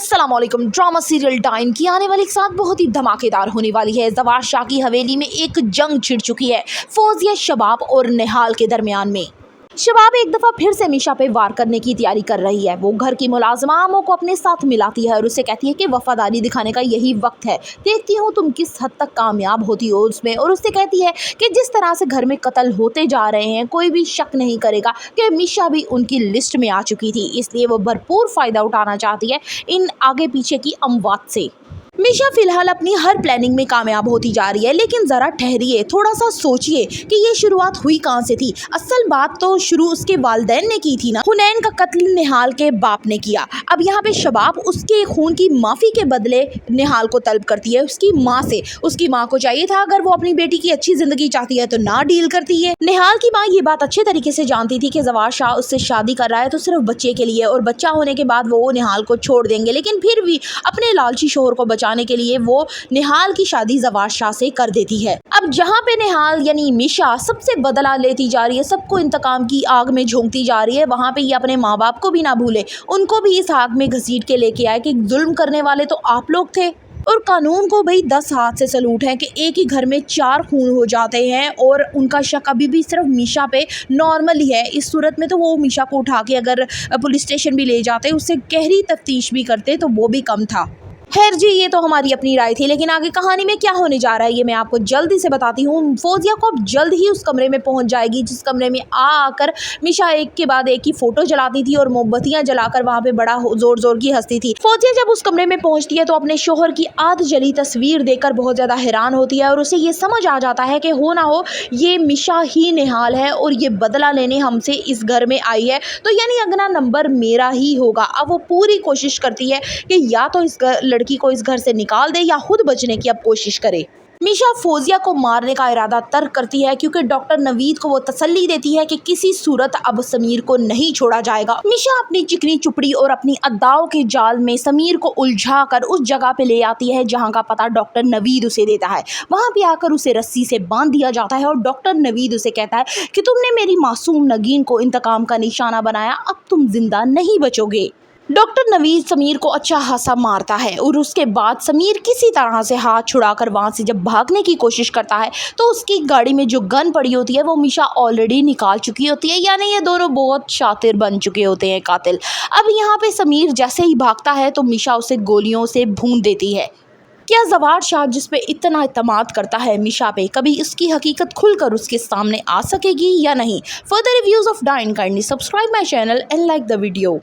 अस्सलाम वालेकुम। Drama serial dine की आने वाली एक साथ बहुत ही धमाकेदार होने वाली है। जवार शाह की हवेली में एक जंग छिड़ चुकी है फौजिया शबाब और निहाल के दरमियान में। शबाब एक दफ़ा फिर से मीशा पे वार करने की तैयारी कर रही है। वो घर की मुलाजिमा आमो को अपने साथ मिलाती है और उसे कहती है कि वफादारी दिखाने का यही वक्त है, देखती हूँ तुम किस हद तक कामयाब होती हो उसमें। और उससे कहती है कि जिस तरह से घर में कत्ल होते जा रहे हैं कोई भी शक नहीं करेगा कि मीशा भी उनकी लिस्ट में आ चुकी थी, इसलिए वो भरपूर फ़ायदा उठाना चाहती है इन आगे पीछे की अमवात से। मीशा फिलहाल अपनी हर प्लानिंग में कामयाब होती जा रही है, लेकिन ज़रा ठहरिए, थोड़ा सा सोचिए कि ये शुरुआत हुई कहाँ से थी। असल बात तो शुरू उसके वालिदैन ने की थी ना। हुनैन का कत्ल निहाल के बाप ने किया। अब यहाँ पे शबाब उसके खून की माफ़ी के बदले निहाल को तलब करती है उसकी माँ से। उसकी माँ को चाहिए था अगर वो अपनी बेटी की अच्छी ज़िंदगी चाहती है तो ना डील करती है। निहाल की माँ ये बात अच्छे तरीके से जानती थी कि जवार शाह उससे शादी कर रहा है तो सिर्फ बच्चे के लिए, और बच्चा होने के बाद वो निहाल को छोड़ देंगे, लेकिन फिर भी अपने लालची शोहर को बचाने के लिए वो निहाल की शादी जवार शाह से कर देती है। अब जहां पे निहाल यानी मीशा सबसे बदला लेती जा रही है, सबको इंतकाम की आग में झोंकती जा रही है, वहां पे ये अपने माँ बाप को भी ना भूले, उनको भी इस आग में घसीट के लेके आए कि जुल्म करने वाले तो आप लोग थे। और कानून को भाई 10 हाथ से सलूट है कि एक ही घर में 4 खून हो जाते हैं और उनका शक अभी भी सिर्फ मीशा पे नॉर्मल ही है। इस सूरत में तो वो मीशा को उठा के अगर पुलिस स्टेशन भी ले जाते, उससे गहरी तफ्तीश भी करते तो वो भी कम था। खैर जी, ये तो हमारी अपनी राय थी, लेकिन आगे कहानी में क्या होने जा रहा है ये मैं आपको जल्दी से बताती हूँ। फौजिया को अब जल्द ही उस कमरे में पहुंच जाएगी जिस कमरे में आकर मीशा एक के बाद एक की फोटो जलाती थी और मोमबत्तियां जलाकर वहां पे बड़ा जोर जोर की हंसती थी। फौजिया जब उस कमरे में पहुंचती है तो अपने शोहर की आध जली तस्वीर देखकर बहुत ज्यादा हैरान होती है और उसे ये समझ आ जाता है कि हो ना हो ये मीशा ही निहाल है और ये बदला लेने हमसे इस घर में आई है, तो यानी अगला नंबर मेरा ही होगा। अब वो पूरी कोशिश करती है कि या तो इस लड़की को इस घर से निकाल दे या खुद बचने की अब कोशिश करे। मीशा फौजिया को मारने का इरादा तर्क करती है क्योंकि डॉक्टर नवीद को वो तसल्ली देती है कि किसी सूरत अब समीर को नहीं छोड़ा जाएगा। मीशा अपनी चिकनी चुपड़ी और अपनी अद्दाओं के जाल में समीर को उलझा कर उस जगह पे ले आती है जहां का पता डॉक्टर नवीद उसे देता है। वहां पे आकर उसे रस्सी से बांध दिया जाता है और डॉक्टर नवीद उसे कहता है कि तुमने मेरी मासूम नगीन को इंतकाम का निशाना बनाया, अब तुम जिंदा नहीं बचोगे। डॉक्टर नवीद समीर को अच्छा खासा मारता है और उसके बाद समीर किसी तरह से हाथ छुड़ाकर वहाँ से जब भागने की कोशिश करता है तो उसकी गाड़ी में जो गन पड़ी होती है वो मीशा ऑलरेडी निकाल चुकी होती है, यानी ये दोनों बहुत शातिर बन चुके होते हैं कातिल। अब यहाँ पे समीर जैसे ही भागता है तो मीशा उसे गोलियों से भून देती है। क्या जवार शाह जिस पे इतना इत्मीनान करता है मीशा पे, कभी इसकी हकीकत खुलकर उसके सामने आ सकेगी या नहीं? Further reviews of dine kindly subscribe my channel and like the video.